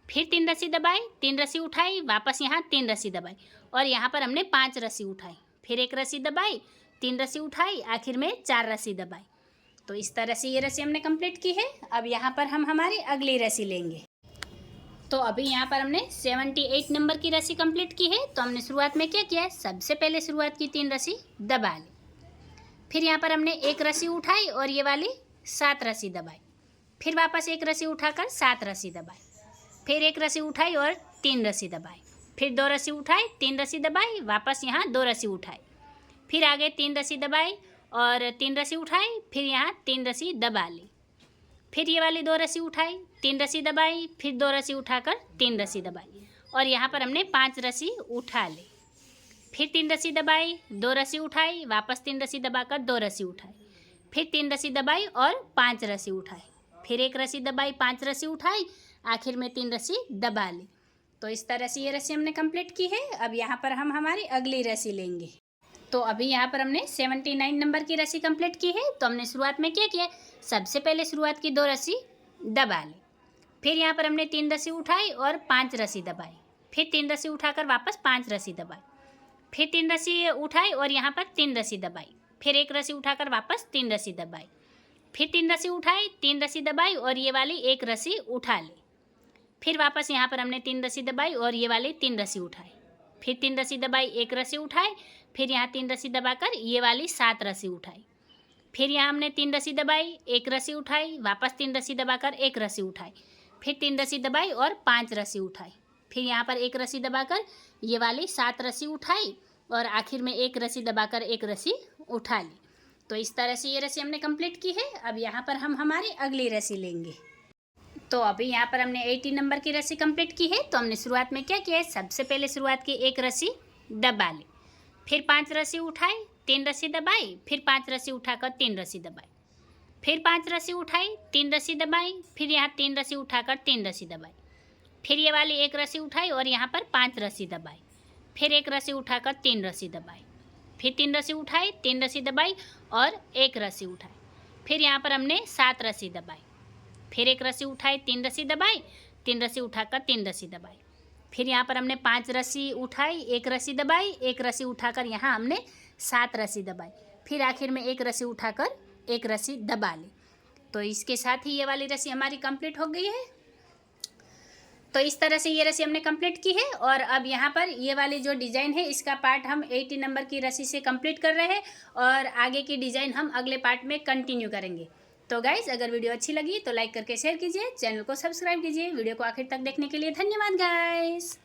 [SPEAKER 1] फिर 3 रस्सी दबाई, 3 रस्सी उठाई, वापस यहाँ 3 रस्सी दबाई और यहाँ पर हमने 5 रस्सी उठाई, फिर एक रस्सी दबाई, 3 रस्सी उठाई, आखिर में 4 रस्सी दबाई। तो इस तरह से ये रस्सी हमने कंप्लीट की है। अब यहाँ पर हम हमारी अगली रस्सी लेंगे। तो अभी यहाँ पर हमने 78 नंबर की रस्सी कंप्लीट की है। तो हमने शुरुआत में क्या किया, सबसे पहले शुरुआत की 3 रस्सी दबा ली, फिर यहाँ पर हमने एक रस्सी उठाई और ये वाली 7 रस्सी दबाई, फिर वापस एक रस्सी उठाकर 7 रस्सी दबाई, फिर एक रस्सी उठाई और 3 रस्सी दबाई, फिर 2 रस्सी उठाई, 3 रस्सी दबाई, वापस यहाँ 2 रस्सी उठाई, फिर आगे 3 रस्सी दबाई और 3 रस्सी उठाई, फिर यहाँ 3 रस्सी दबा ली, फिर ये वाली 2 रस्सी उठाई, 3 रस्सी दबाई, फिर 2 रस्सी उठाकर 3 रस्सी दबाई और यहाँ पर हमने 5 रस्सी उठा ली, फिर 3 रस्सी दबाई, 2 रस्सी उठाई, वापस 3 रस्सी दबाकर 2 रस्सी उठाई, फिर 3 रस्सी दबाई और 5 रस्सी उठाई, फिर एक रस्सी दबाई, 5 रस्सी उठाई, आखिर में 3 रस्सी दबा ली। तो इस तरह से ये रस्सी हमने कंप्लीट की है। अब यहाँ पर हम हमारी अगली रस्सी लेंगे। तो अभी यहाँ पर हमने 79 नंबर की रस्सी कंप्लीट की है। तो हमने शुरुआत में क्या किया, सबसे पहले शुरुआत की 2 रस्सी दबा ली, फिर यहाँ पर हमने 3 रस्सी उठाई और 5 रस्सी दबाई, फिर 3 रस्सी उठाकर वापस 5 रस्सी दबाई, फिर 3 रस्सी उठाई और यहाँ पर 3 रस्सी दबाई, फिर एक रस्सी उठाकर वापस 3 रस्सी दबाई, फिर 3 रस्सी उठाई, 3 रस्सी दबाई और ये वाली एक रस्सी उठा ली, फिर वापस यहाँ पर हमने 3 रस्सी दबाई और ये वाली 3 रस्सी उठाई, फिर 3 रस्सी दबाई, एक रस्सी उठाई, फिर यहाँ 3 रस्सी दबाकर ये वाली 7 रस्सी उठाई, फिर यहाँ हमने 3 रस्सी दबाई, एक रस्सी उठाई, वापस 3 रस्सी दबाकर एक रस्सी उठाई, फिर 3 रस्सी दबाई और 5 रस्सी उठाई, फिर यहाँ पर एक रस्सी दबाकर ये वाली 7 रस्सी उठाई और आखिर में एक रस्सी दबाकर एक रस्सी उठा ली। तो इस तरह से ये रस्सी हमने कंप्लीट की है। अब यहाँ पर हम हमारी अगली रस्सी लेंगे। तो अभी यहाँ पर हमने 80 नंबर की रस्सी कंप्लीट की है। तो हमने शुरुआत में क्या किया है, सबसे पहले शुरुआत की एक रस्सी दबा ली, फिर 5 रस्सी उठाई, 3 रस्सी दबाई, फिर 5 रस्सी उठाकर 3 रस्सी दबाई, फिर 5 रस्सी उठाई, 3 रस्सी दबाई, फिर यहाँ 3 रस्सी उठाकर 3 रस्सी दबाई, फिर ये वाली 1 रस्सी उठाई और यहाँ पर 5 रस्सी दबाई, फिर 1 रस्सी उठाकर 3 रस्सी दबाई, फिर 3 रस्सी उठाई, 3 रस्सी दबाई और 1 रस्सी उठाई, फिर यहाँ पर हमने 7 रस्सी दबाई, फिर 1 रस्सी उठाई, 3 रस्सी दबाई, 3 रस्सी उठाकर 3 रस्सी दबाई, फिर यहाँ पर हमने 5 रस्सी उठाई, 1 रस्सी दबाई, 1 रस्सी उठाकर यहाँ हमने 7 रस्सी दबाई, फिर आखिर में 1 रस्सी उठाकर 1 रस्सी दबा ली। तो इसके साथ ही ये वाली रस्सी हमारी कंप्लीट हो गई है। तो इस तरह से ये रस्सी हमने कंप्लीट की है और अब यहाँ पर ये वाली जो डिज़ाइन है इसका पार्ट हम 80 नंबर की रस्सी से कंप्लीट कर रहे हैं और आगे की डिज़ाइन हम अगले पार्ट में कंटिन्यू करेंगे। तो गाइज़, अगर वीडियो अच्छी लगी तो लाइक करके शेयर कीजिए, चैनल को सब्सक्राइब कीजिए। वीडियो को आखिर तक देखने के लिए धन्यवाद गाइज़।